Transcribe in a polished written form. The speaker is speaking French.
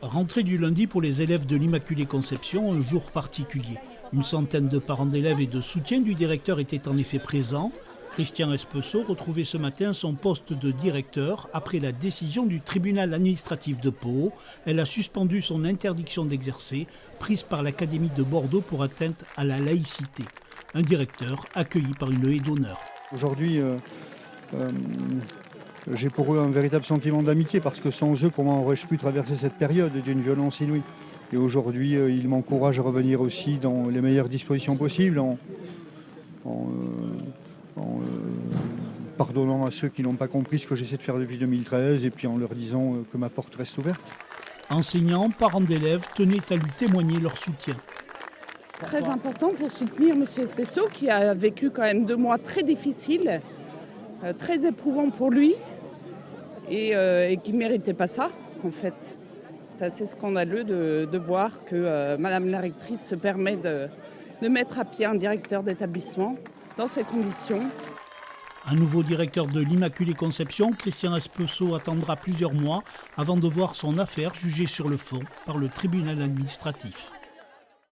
Rentrée du lundi pour les élèves de l'Immaculée Conception, un jour particulier. Une centaine de parents d'élèves et de soutien du directeur étaient en effet présents. Christian Espesso retrouvait ce matin son poste de directeur après la décision du tribunal administratif de Pau. Elle a suspendu son interdiction d'exercer, prise par l'Académie de Bordeaux pour atteinte à la laïcité. Un directeur accueilli par une haie d'honneur. Aujourd'hui, j'ai pour eux un véritable sentiment d'amitié parce que sans eux, comment aurais-je pu traverser cette période d'une violence inouïe? Et aujourd'hui, ils m'encouragent à revenir aussi dans les meilleures dispositions possibles en pardonnant à ceux qui n'ont pas compris ce que j'essaie de faire depuis 2013 et puis en leur disant que ma porte reste ouverte. Enseignants, parents d'élèves tenaient à lui témoigner leur soutien. Très important pour soutenir M. Espesso qui a vécu quand même 2 mois très difficiles, très éprouvants pour lui et qui ne méritait pas ça en fait. C'est assez scandaleux de voir que Madame la rectrice se permet de mettre à pied un directeur d'établissement dans ces conditions. Un nouveau directeur de l'Immaculée Conception, Christian Espesso, attendra plusieurs mois avant de voir son affaire jugée sur le fond par le tribunal administratif.